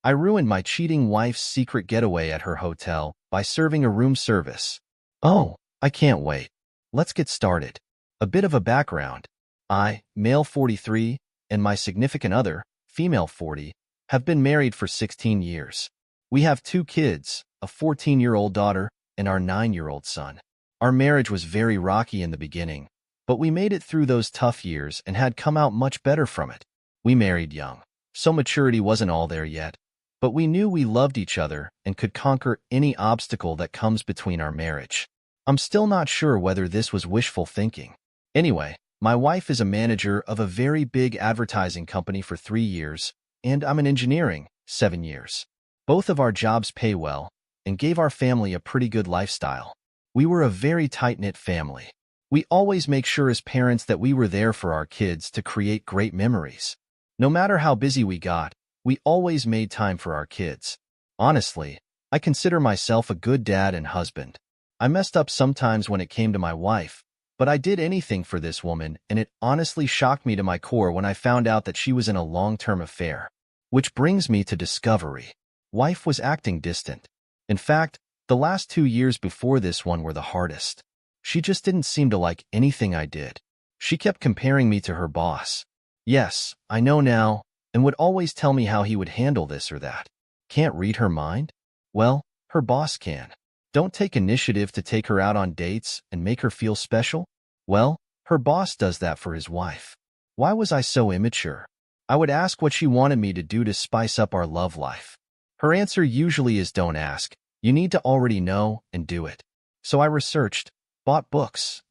I ruined my cheating wife's secret getaway at her hotel by serving a room service. Oh, I can't wait. Let's get started. A bit of a background. I, male 43, and my significant other, female 40, have been married for 16 years. We have 2 kids, a 14-year-old daughter and our 9-year-old son. Our marriage was very rocky in the beginning, but we made it through those tough years and had come out much better from it. We married young, so maturity wasn't all there yet, but we knew we loved each other and could conquer any obstacle that comes between our marriage. I'm still not sure whether this was wishful thinking. Anyway, my wife is a manager of a very big advertising company for 3 years, and I'm in engineering, 7 years. Both of our jobs pay well and gave our family a pretty good lifestyle. We were a very tight-knit family. We always make sure as parents that we were there for our kids to create great memories. No matter how busy we got, we always made time for our kids. Honestly, I consider myself a good dad and husband. I messed up sometimes when it came to my wife, but I did anything for this woman, and it honestly shocked me to my core when I found out that she was in a long-term affair. Which brings me to discovery. Wife was acting distant. In fact, the last 2 years before this one were the hardest. She just didn't seem to like anything I did. She kept comparing me to her boss. Yes, I know now, and would always tell me how he would handle this or that. Can't read her mind? Well, her boss can. Don't take initiative to take her out on dates and make her feel special? Well, her boss does that for his wife. Why was I so immature? I would ask what she wanted me to do to spice up our love life. Her answer usually is don't ask. You need to already know and do it. So I researched, bought books,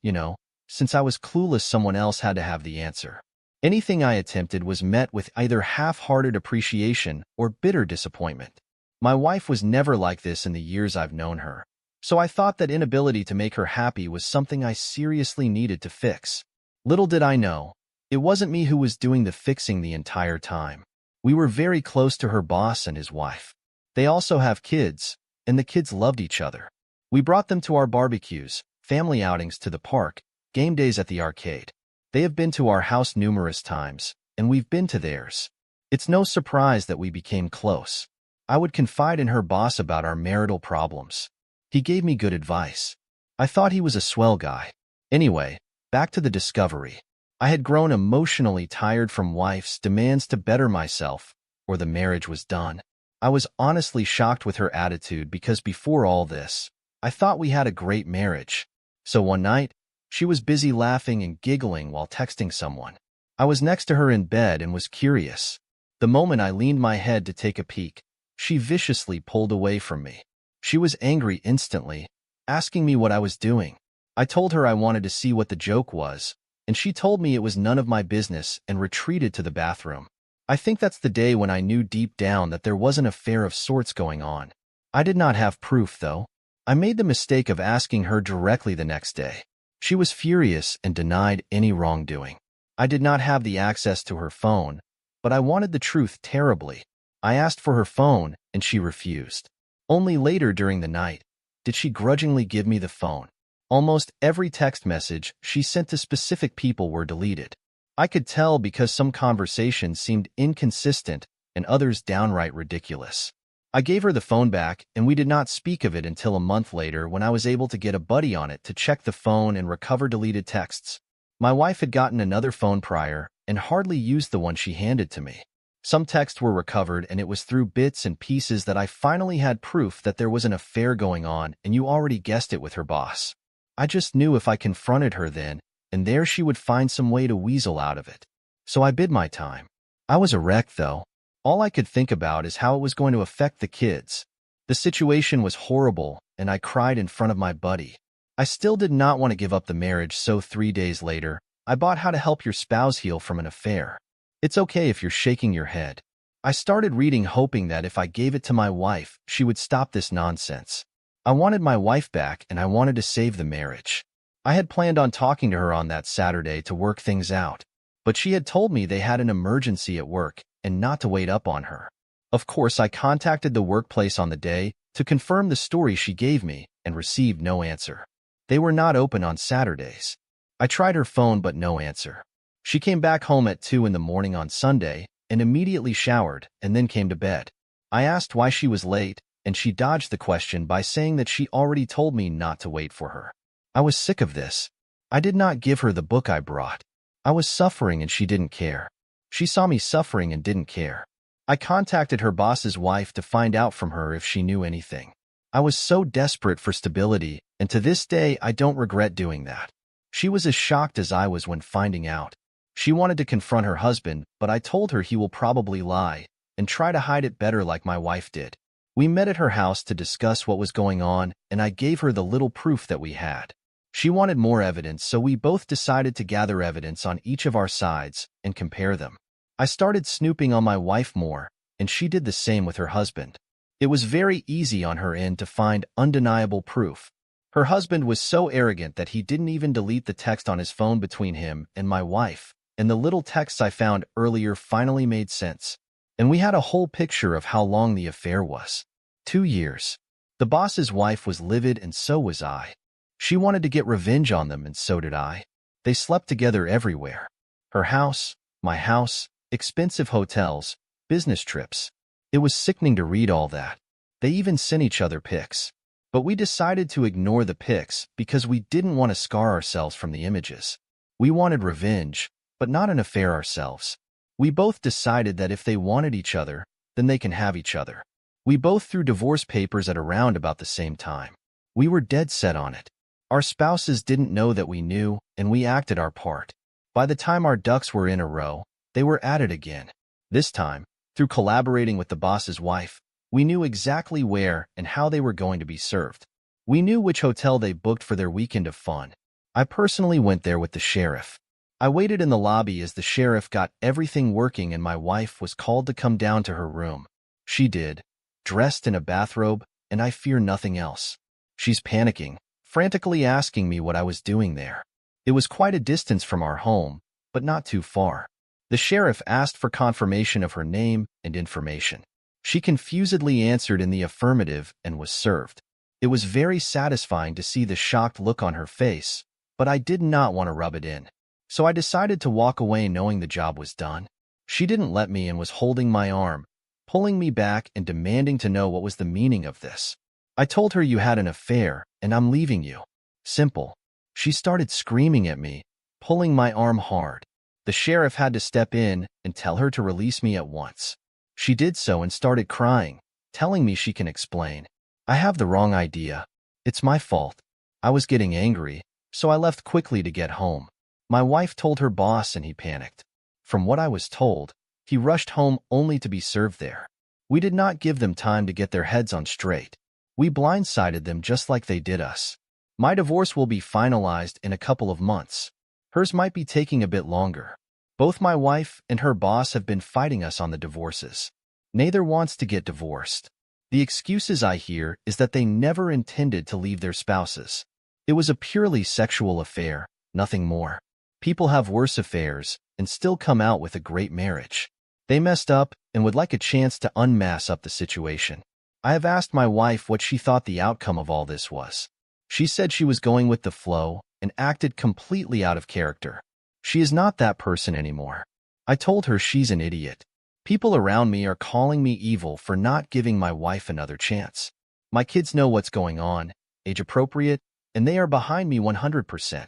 since I was clueless someone else had to have the answer. Anything I attempted was met with either half-hearted appreciation or bitter disappointment. My wife was never like this in the years I've known her, so I thought that inability to make her happy was something I seriously needed to fix. Little did I know, it wasn't me who was doing the fixing the entire time. We were very close to her boss and his wife. They also have kids, and the kids loved each other. We brought them to our barbecues, family outings to the park, game days at the arcade. They have been to our house numerous times, and we've been to theirs. It's no surprise that we became close. I would confide in her boss about our marital problems. He gave me good advice. I thought he was a swell guy. Anyway, back to the discovery. I had grown emotionally tired from wife's demands to better myself, or the marriage was done. I was honestly shocked with her attitude because before all this, I thought we had a great marriage. So one night, she was busy laughing and giggling while texting someone. I was next to her in bed and was curious. The moment I leaned my head to take a peek, she viciously pulled away from me. She was angry instantly, asking me what I was doing. I told her I wanted to see what the joke was, and she told me it was none of my business and retreated to the bathroom. I think that's the day when I knew deep down that there was an affair of sorts going on. I did not have proof, though. I made the mistake of asking her directly the next day. She was furious and denied any wrongdoing. I did not have the access to her phone, but I wanted the truth terribly. I asked for her phone, and she refused. Only later during the night did she grudgingly give me the phone. Almost every text message she sent to specific people were deleted. I could tell because some conversations seemed inconsistent and others downright ridiculous. I gave her the phone back, and we did not speak of it until a month later when I was able to get a buddy on it to check the phone and recover deleted texts. My wife had gotten another phone prior and hardly used the one she handed to me. Some texts were recovered, and it was through bits and pieces that I finally had proof that there was an affair going on, and you already guessed it, with her boss. I just knew if I confronted her then and there she would find some way to weasel out of it. So I bid my time. I was a wreck, though. All I could think about is how it was going to affect the kids. The situation was horrible, and I cried in front of my buddy. I still did not want to give up the marriage, so 3 days later, I bought How to Help Your Spouse Heal from an Affair. It's okay if you're shaking your head. I started reading hoping that if I gave it to my wife, she would stop this nonsense. I wanted my wife back, and I wanted to save the marriage. I had planned on talking to her on that Saturday to work things out, but she had told me they had an emergency at work and not to wait up on her. Of course, I contacted the workplace on the day to confirm the story she gave me and received no answer. They were not open on Saturdays. I tried her phone, but no answer. She came back home at 2 in the morning on Sunday and immediately showered and then came to bed. I asked why she was late, and she dodged the question by saying that she already told me not to wait for her. I was sick of this. I did not give her the book I brought. I was suffering and she didn't care. She saw me suffering and didn't care. I contacted her boss's wife to find out from her if she knew anything. I was so desperate for stability, and to this day I don't regret doing that. She was as shocked as I was when finding out. She wanted to confront her husband, but I told her he will probably lie and try to hide it better like my wife did. We met at her house to discuss what was going on, and I gave her the little proof that we had. She wanted more evidence, so we both decided to gather evidence on each of our sides and compare them. I started snooping on my wife more, and she did the same with her husband. It was very easy on her end to find undeniable proof. Her husband was so arrogant that he didn't even delete the text on his phone between him and my wife, and the little texts I found earlier finally made sense. And we had a whole picture of how long the affair was. 2 years. The boss's wife was livid and so was I. She wanted to get revenge on them and so did I. They slept together everywhere. Her house, my house, expensive hotels, business trips. It was sickening to read all that. They even sent each other pics. But we decided to ignore the pics because we didn't want to scar ourselves from the images. We wanted revenge, but not an affair ourselves. We both decided that if they wanted each other, then they can have each other. We both threw divorce papers at around about the same time. We were dead set on it. Our spouses didn't know that we knew, and we acted our part. By the time our ducks were in a row, they were at it again. This time, through collaborating with the boss's wife, we knew exactly where and how they were going to be served. We knew which hotel they booked for their weekend of fun. I personally went there with the sheriff. I waited in the lobby as the sheriff got everything working and my wife was called to come down to her room. She did, dressed in a bathrobe, and I fear nothing else. She's panicking, frantically asking me what I was doing there. It was quite a distance from our home, but not too far. The sheriff asked for confirmation of her name and information. She confusedly answered in the affirmative and was served. It was very satisfying to see the shocked look on her face, but I did not want to rub it in. So I decided to walk away knowing the job was done. She didn't let me and was holding my arm, pulling me back and demanding to know what was the meaning of this. I told her you had an affair and I'm leaving you. Simple. She started screaming at me, pulling my arm hard. The sheriff had to step in and tell her to release me at once. She did so and started crying, telling me she can explain. I have the wrong idea. It's my fault. I was getting angry, so I left quickly to get home. My wife told her boss and he panicked. From what I was told, he rushed home only to be served there. We did not give them time to get their heads on straight. We blindsided them just like they did us. My divorce will be finalized in a couple of months. Hers might be taking a bit longer. Both my wife and her boss have been fighting us on the divorces. Neither wants to get divorced. The excuses I hear is that they never intended to leave their spouses. It was a purely sexual affair, nothing more. People have worse affairs and still come out with a great marriage. They messed up and would like a chance to unmask up the situation. I have asked my wife what she thought the outcome of all this was. She said she was going with the flow and acted completely out of character. She is not that person anymore. I told her she's an idiot. People around me are calling me evil for not giving my wife another chance. My kids know what's going on, age appropriate, and they are behind me 100%.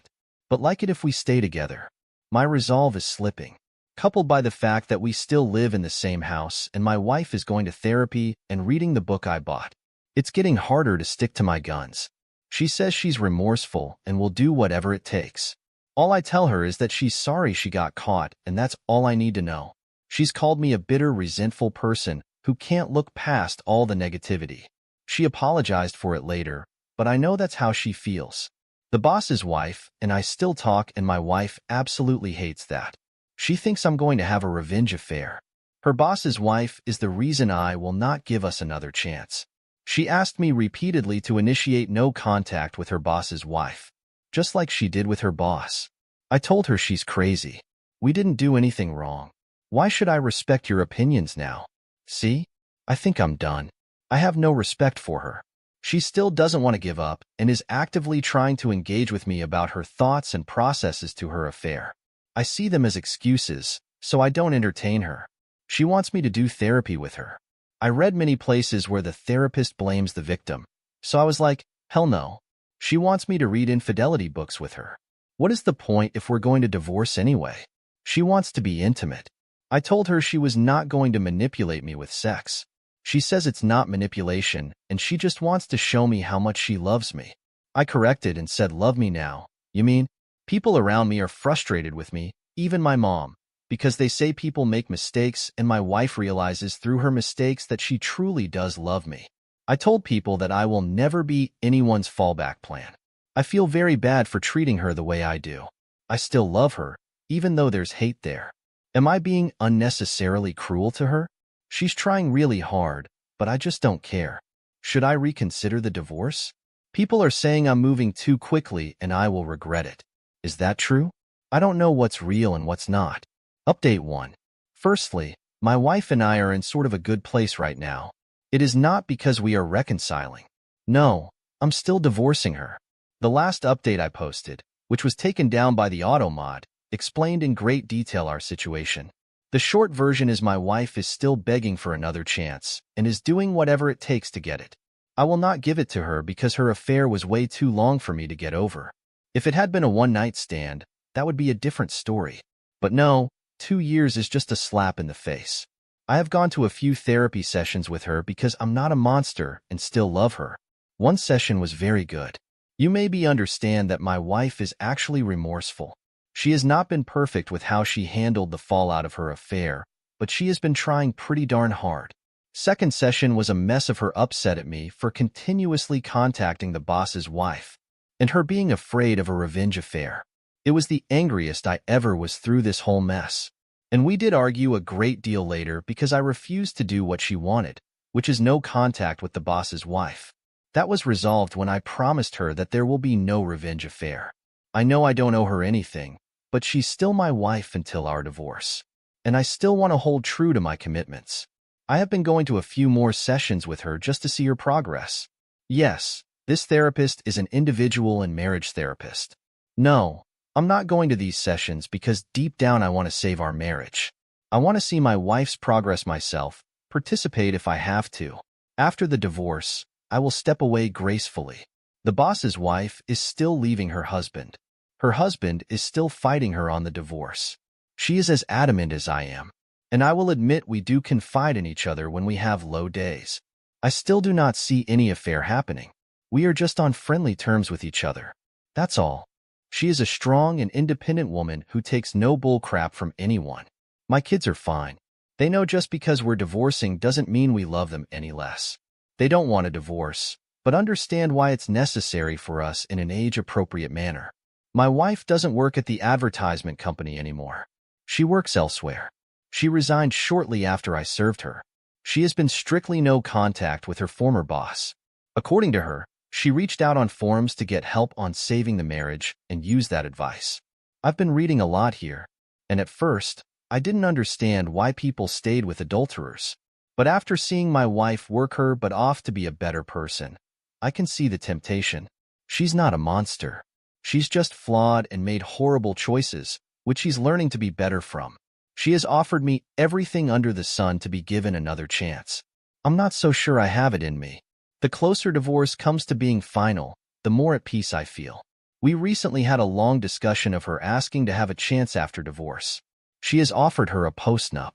But like it if we stay together. My resolve is slipping, coupled by the fact that we still live in the same house and my wife is going to therapy and reading the book I bought. It's getting harder to stick to my guns. She says she's remorseful and will do whatever it takes. All I tell her is that she's sorry she got caught and that's all I need to know. She's called me a bitter, resentful person who can't look past all the negativity. She apologized for it later, but I know that's how she feels. The boss's wife and I still talk and my wife absolutely hates that. She thinks I'm going to have a revenge affair. Her boss's wife is the reason I will not give us another chance. She asked me repeatedly to initiate no contact with her boss's wife, just like she did with her boss. I told her she's crazy. We didn't do anything wrong. Why should I respect your opinions now? See? I think I'm done. I have no respect for her. She still doesn't want to give up and is actively trying to engage with me about her thoughts and processes to her affair. I see them as excuses, so I don't entertain her. She wants me to do therapy with her. I read many places where the therapist blames the victim, so I was like, hell no. She wants me to read infidelity books with her. What is the point if we're going to divorce anyway? She wants to be intimate. I told her she was not going to manipulate me with sex. She says it's not manipulation, and she just wants to show me how much she loves me. I corrected and said, love me now. You mean? People around me are frustrated with me, even my mom, because they say people make mistakes and my wife realizes through her mistakes that she truly does love me. I told people that I will never be anyone's fallback plan. I feel very bad for treating her the way I do. I still love her, even though there's hate there. Am I being unnecessarily cruel to her? She's trying really hard, but I just don't care. Should I reconsider the divorce? People are saying I'm moving too quickly and I will regret it. Is that true? I don't know what's real and what's not. Update 1. Firstly, my wife and I are in sort of a good place right now. It is not because we are reconciling. No, I'm still divorcing her. The last update I posted, which was taken down by the auto mod, explained in great detail our situation. The short version is my wife is still begging for another chance and is doing whatever it takes to get it. I will not give it to her because her affair was way too long for me to get over. If it had been a one-night stand, that would be a different story. But no, 2 years is just a slap in the face. I have gone to a few therapy sessions with her because I'm not a monster and still love her. One session was very good. You maybe understand that my wife is actually remorseful. She has not been perfect with how she handled the fallout of her affair, but she has been trying pretty darn hard. Second session was a mess of her upset at me for continuously contacting the boss's wife, and her being afraid of a revenge affair. It was the angriest I ever was through this whole mess. And we did argue a great deal later because I refused to do what she wanted, which is no contact with the boss's wife. That was resolved when I promised her that there will be no revenge affair. I know I don't owe her anything, but she's still my wife until our divorce. And I still want to hold true to my commitments. I have been going to a few more sessions with her just to see her progress. Yes, this therapist is an individual and marriage therapist. No, I'm not going to these sessions because deep down I want to save our marriage. I want to see my wife's progress myself, participate if I have to. After the divorce, I will step away gracefully. The boss's wife is still leaving her husband. Her husband is still fighting her on the divorce. She is as adamant as I am. And I will admit we do confide in each other when we have low days. I still do not see any affair happening. We are just on friendly terms with each other. That's all. She is a strong and independent woman who takes no bull crap from anyone. My kids are fine. They know just because we're divorcing doesn't mean we love them any less. They don't want a divorce, but understand why it's necessary for us in an age-appropriate manner. My wife doesn't work at the advertisement company anymore. She works elsewhere. She resigned shortly after I served her. She has been strictly no contact with her former boss. According to her, she reached out on forums to get help on saving the marriage and used that advice. I've been reading a lot here, and at first, I didn't understand why people stayed with adulterers. But after seeing my wife work her butt off to be a better person, I can see the temptation. She's not a monster. She's just flawed and made horrible choices, which she's learning to be better from. She has offered me everything under the sun to be given another chance. I'm not so sure I have it in me. The closer divorce comes to being final, the more at peace I feel. We recently had a long discussion of her asking to have a chance after divorce. She has offered her a postnup.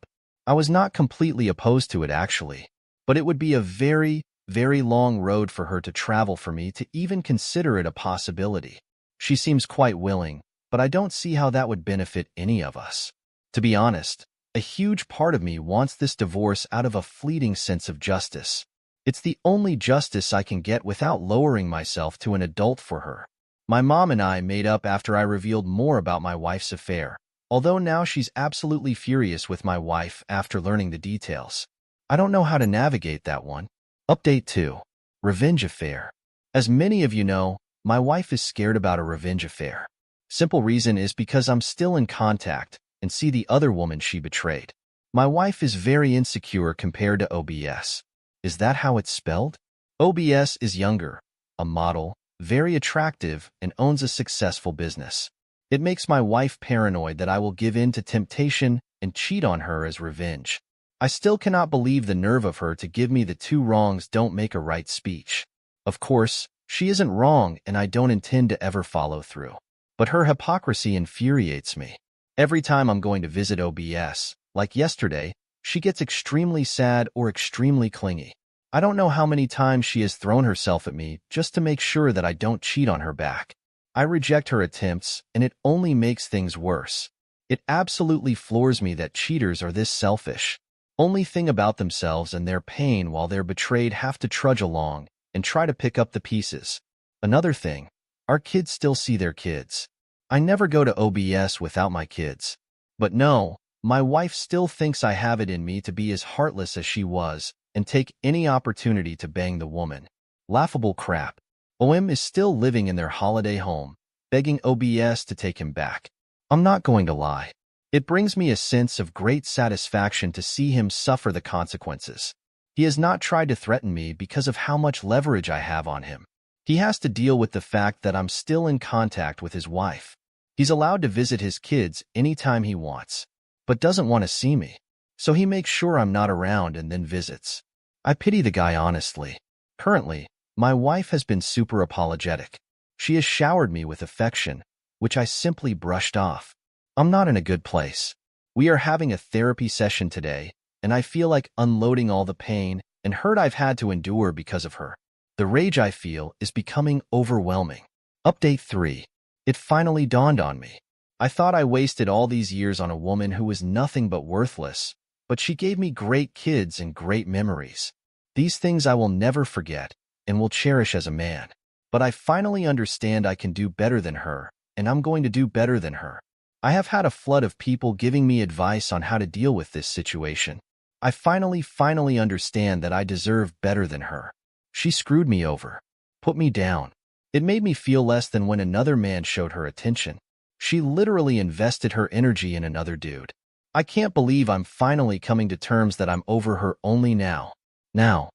I was not completely opposed to it actually, but it would be a very, very long road for her to travel for me to even consider it a possibility. She seems quite willing, but I don't see how that would benefit any of us. To be honest, a huge part of me wants this divorce out of a fleeting sense of justice. It's the only justice I can get without lowering myself to an adult for her. My mom and I made up after I revealed more about my wife's affair, although now she's absolutely furious with my wife after learning the details. I don't know how to navigate that one. Update 2. Revenge affair. As many of you know, my wife is scared about a revenge affair. Simple reason is because I'm still in contact and see the other woman she betrayed. My wife is very insecure compared to OBS. Is that how it's spelled? OBS is younger, a model, very attractive, and owns a successful business. It makes my wife paranoid that I will give in to temptation and cheat on her as revenge. I still cannot believe the nerve of her to give me the two wrongs don't make a right speech. Of course, she isn't wrong and I don't intend to ever follow through. But her hypocrisy infuriates me. Every time I'm going to visit OBS, like yesterday, she gets extremely sad or extremely clingy. I don't know how many times she has thrown herself at me just to make sure that I don't cheat on her back. I reject her attempts, and it only makes things worse. It absolutely floors me that cheaters are this selfish. Only think about themselves and their pain while they're betrayed have to trudge along and try to pick up the pieces. Another thing, our kids still see their kids. I never go to OBS without my kids. But no, my wife still thinks I have it in me to be as heartless as she was and take any opportunity to bang the woman. Laughable crap. OM is still living in their holiday home, begging OBS to take him back. I'm not going to lie. It brings me a sense of great satisfaction to see him suffer the consequences. He has not tried to threaten me because of how much leverage I have on him. He has to deal with the fact that I'm still in contact with his wife. He's allowed to visit his kids anytime he wants, but doesn't want to see me. So he makes sure I'm not around and then visits. I pity the guy honestly. Currently, my wife has been super apologetic. She has showered me with affection, which I simply brushed off. I'm not in a good place. We are having a therapy session today, and I feel like unloading all the pain and hurt I've had to endure because of her. The rage I feel is becoming overwhelming. Update 3. It finally dawned on me. I thought I wasted all these years on a woman who was nothing but worthless, but she gave me great kids and great memories. These things I will never forget and will cherish as a man. But I finally understand I can do better than her, and I'm going to do better than her. I have had a flood of people giving me advice on how to deal with this situation. I finally understand that I deserve better than her. She screwed me over, put me down. It made me feel less than when another man showed her attention. She literally invested her energy in another dude. I can't believe I'm finally coming to terms that I'm over her only now. Now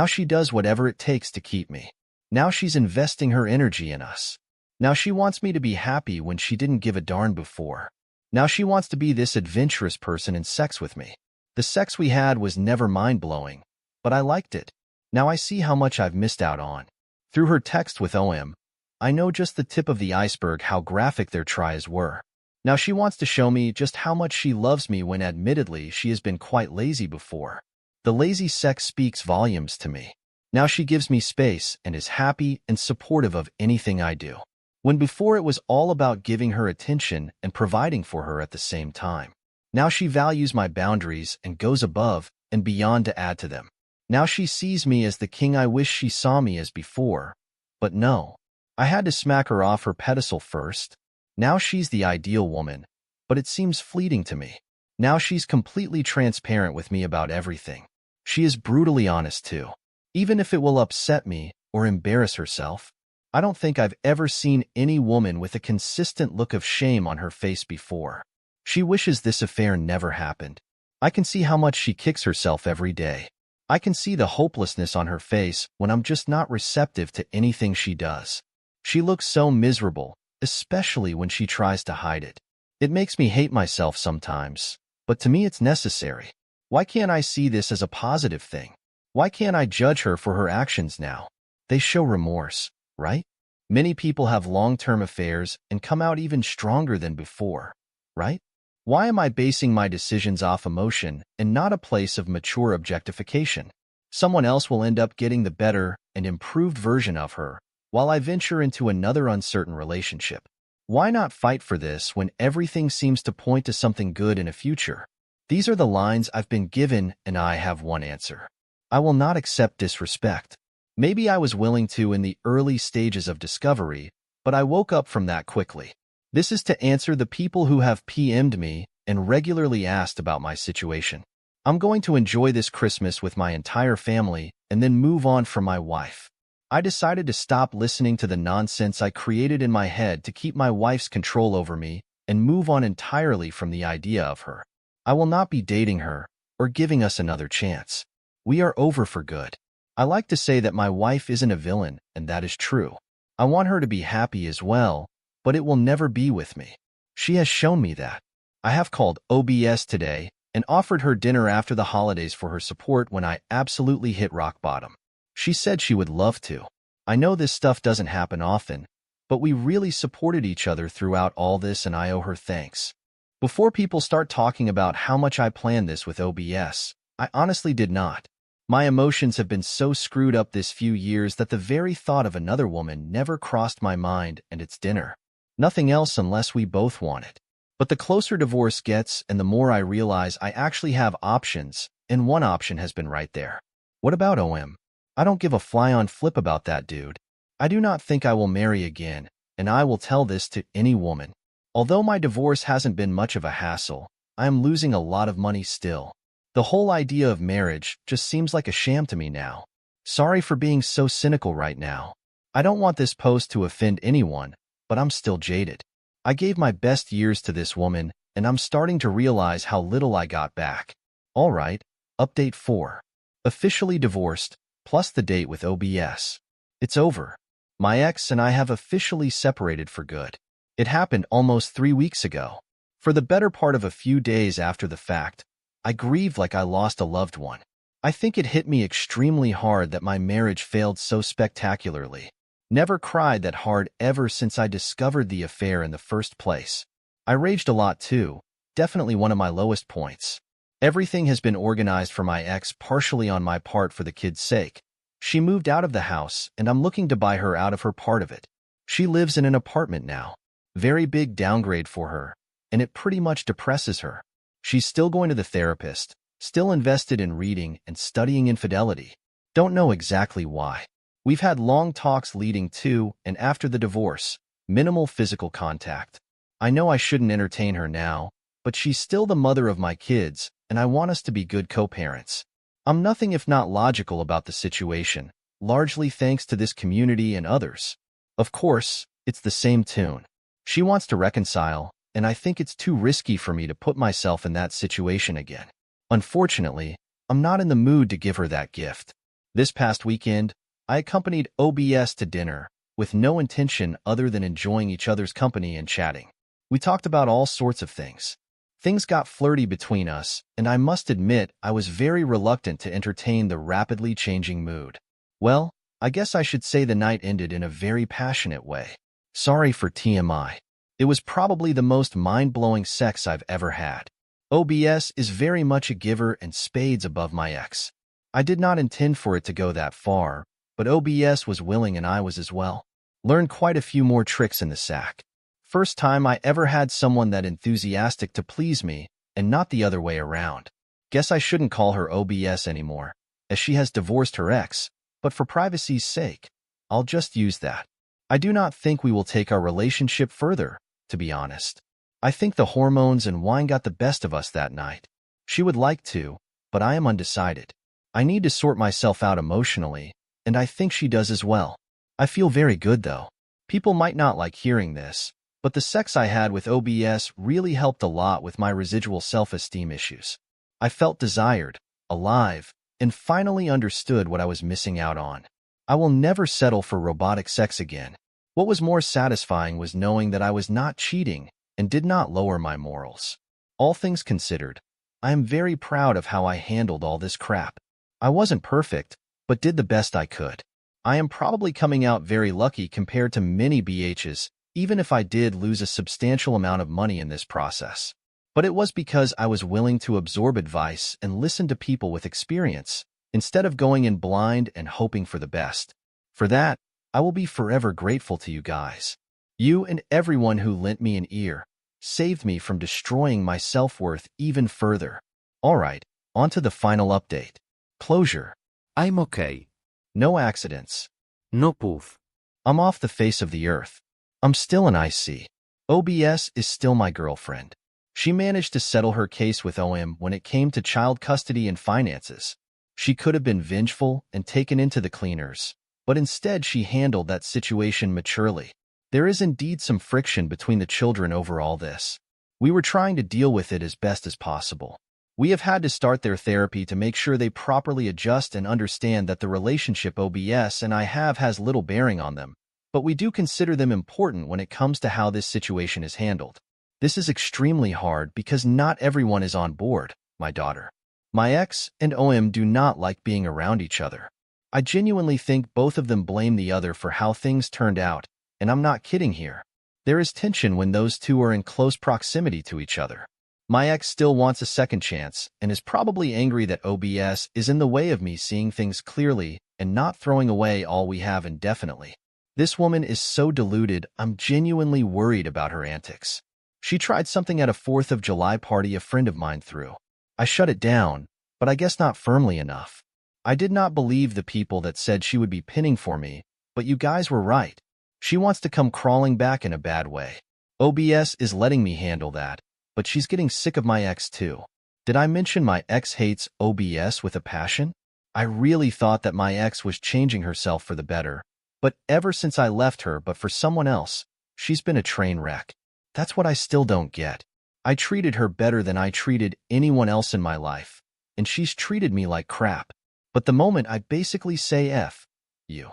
she does whatever it takes to keep me. Now she's investing her energy in us. Now she wants me to be happy when she didn't give a darn before. Now she wants to be this adventurous person in sex with me. The sex we had was never mind-blowing, but I liked it. Now I see how much I've missed out on. Through her text with OM, I know just the tip of the iceberg how graphic their tries were. Now she wants to show me just how much she loves me when admittedly she has been quite lazy before. The lazy sex speaks volumes to me. Now she gives me space and is happy and supportive of anything I do. When before it was all about giving her attention and providing for her at the same time. Now she values my boundaries and goes above and beyond to add to them. Now she sees me as the king I wish she saw me as before. But no, I had to smack her off her pedestal first. Now she's the ideal woman, but it seems fleeting to me. Now she's completely transparent with me about everything. She is brutally honest too. Even if it will upset me or embarrass herself. I don't think I've ever seen any woman with a consistent look of shame on her face before. She wishes this affair never happened. I can see how much she kicks herself every day. I can see the hopelessness on her face when I'm just not receptive to anything she does. She looks so miserable, especially when she tries to hide it. It makes me hate myself sometimes, but to me it's necessary. Why can't I see this as a positive thing? Why can't I judge her for her actions now? They show remorse, right? Many people have long-term affairs and come out even stronger than before, right? Why am I basing my decisions off emotion and not a place of mature objectification? Someone else will end up getting the better and improved version of her, while I venture into another uncertain relationship. Why not fight for this when everything seems to point to something good in a future? These are the lines I've been given, and I have one answer. I will not accept disrespect. Maybe I was willing to in the early stages of discovery, but I woke up from that quickly. This is to answer the people who have PM'd me and regularly asked about my situation. I'm going to enjoy this Christmas with my entire family and then move on from my wife. I decided to stop listening to the nonsense I created in my head to keep my wife's control over me and move on entirely from the idea of her. I will not be dating her or giving us another chance. We are over for good. I like to say that my wife isn't a villain, and that is true. I want her to be happy as well, but it will never be with me. She has shown me that. I have called OBS today and offered her dinner after the holidays for her support when I absolutely hit rock bottom. She said she would love to. I know this stuff doesn't happen often, but we really supported each other throughout all this, and I owe her thanks. Before people start talking about how much I planned this with OBS, I honestly did not. My emotions have been so screwed up this few years that the very thought of another woman never crossed my mind, and it's dinner. Nothing else unless we both want it. But the closer divorce gets and the more I realize I actually have options, and one option has been right there. What about OM? I don't give a fly on flip about that dude. I do not think I will marry again, and I will tell this to any woman. Although my divorce hasn't been much of a hassle, I am losing a lot of money still. The whole idea of marriage just seems like a sham to me now. Sorry for being so cynical right now. I don't want this post to offend anyone, but I'm still jaded. I gave my best years to this woman, and I'm starting to realize how little I got back. Alright, update 4. Officially divorced, plus the date with OBS. It's over. My ex and I have officially separated for good. It happened almost 3 weeks ago. For the better part of a few days after the fact, I grieved like I lost a loved one. I think it hit me extremely hard that my marriage failed so spectacularly. Never cried that hard ever since I discovered the affair in the first place. I raged a lot too, definitely one of my lowest points. Everything has been organized for my ex, partially on my part for the kid's sake. She moved out of the house, and I'm looking to buy her out of her part of it. She lives in an apartment now. Very big downgrade for her, and it pretty much depresses her. She's still going to the therapist, still invested in reading and studying infidelity. Don't know exactly why. We've had long talks leading to and after the divorce, minimal physical contact. I know I shouldn't entertain her now, but she's still the mother of my kids, and I want us to be good co-parents. I'm nothing if not logical about the situation, largely thanks to this community and others. Of course, it's the same tune. She wants to reconcile, and I think it's too risky for me to put myself in that situation again. Unfortunately, I'm not in the mood to give her that gift. This past weekend, I accompanied OBS to dinner, with no intention other than enjoying each other's company and chatting. We talked about all sorts of things. Things got flirty between us, and I must admit I was very reluctant to entertain the rapidly changing mood. Well, I guess I should say the night ended in a very passionate way. Sorry for TMI. It was probably the most mind-blowing sex I've ever had. OBS is very much a giver and spades above my ex. I did not intend for it to go that far, but OBS was willing and I was as well. Learned quite a few more tricks in the sack. First time I ever had someone that enthusiastic to please me, and not the other way around. Guess I shouldn't call her OBS anymore, as she has divorced her ex, but for privacy's sake, I'll just use that. I do not think we will take our relationship further, to be honest. I think the hormones and wine got the best of us that night. She would like to, but I am undecided. I need to sort myself out emotionally, and I think she does as well. I feel very good though. People might not like hearing this, but the sex I had with OBS really helped a lot with my residual self-esteem issues. I felt desired, alive, and finally understood what I was missing out on. I will never settle for robotic sex again. What was more satisfying was knowing that I was not cheating and did not lower my morals. All things considered, I am very proud of how I handled all this crap. I wasn't perfect, but did the best I could. I am probably coming out very lucky compared to many BHs, even if I did lose a substantial amount of money in this process. But it was because I was willing to absorb advice and listen to people with experience, instead of going in blind and hoping for the best. For that, I will be forever grateful to you guys. You and everyone who lent me an ear, saved me from destroying my self-worth even further. Alright, on to the final update. Closure. I'm okay. No accidents. No poof. I'm off the face of the earth. I'm still an IC. OBS is still my girlfriend. She managed to settle her case with OM when it came to child custody and finances. She could have been vengeful and taken into the cleaners, but instead she handled that situation maturely. There is indeed some friction between the children over all this. We were trying to deal with it as best as possible. We have had to start their therapy to make sure they properly adjust and understand that the relationship OBS and I have has little bearing on them, but we do consider them important when it comes to how this situation is handled. This is extremely hard because not everyone is on board, my daughter. My ex and OM do not like being around each other. I genuinely think both of them blame the other for how things turned out, and I'm not kidding here. There is tension when those two are in close proximity to each other. My ex still wants a second chance and is probably angry that OBS is in the way of me seeing things clearly and not throwing away all we have indefinitely. This woman is so deluded, I'm genuinely worried about her antics. She tried something at a 4th of July party a friend of mine threw. I shut it down, but I guess not firmly enough. I did not believe the people that said she would be pinning for me, but you guys were right. She wants to come crawling back in a bad way. OBS is letting me handle that, but she's getting sick of my ex too. Did I mention my ex hates OBS with a passion? I really thought that my ex was changing herself for the better, but ever since I left her but for someone else, she's been a train wreck. That's what I still don't get. I treated her better than I treated anyone else in my life, and she's treated me like crap. But the moment I basically say F you,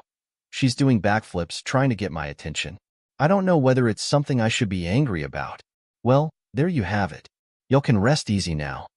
she's doing backflips trying to get my attention. I don't know whether it's something I should be angry about. Well, there you have it. Y'all can rest easy now.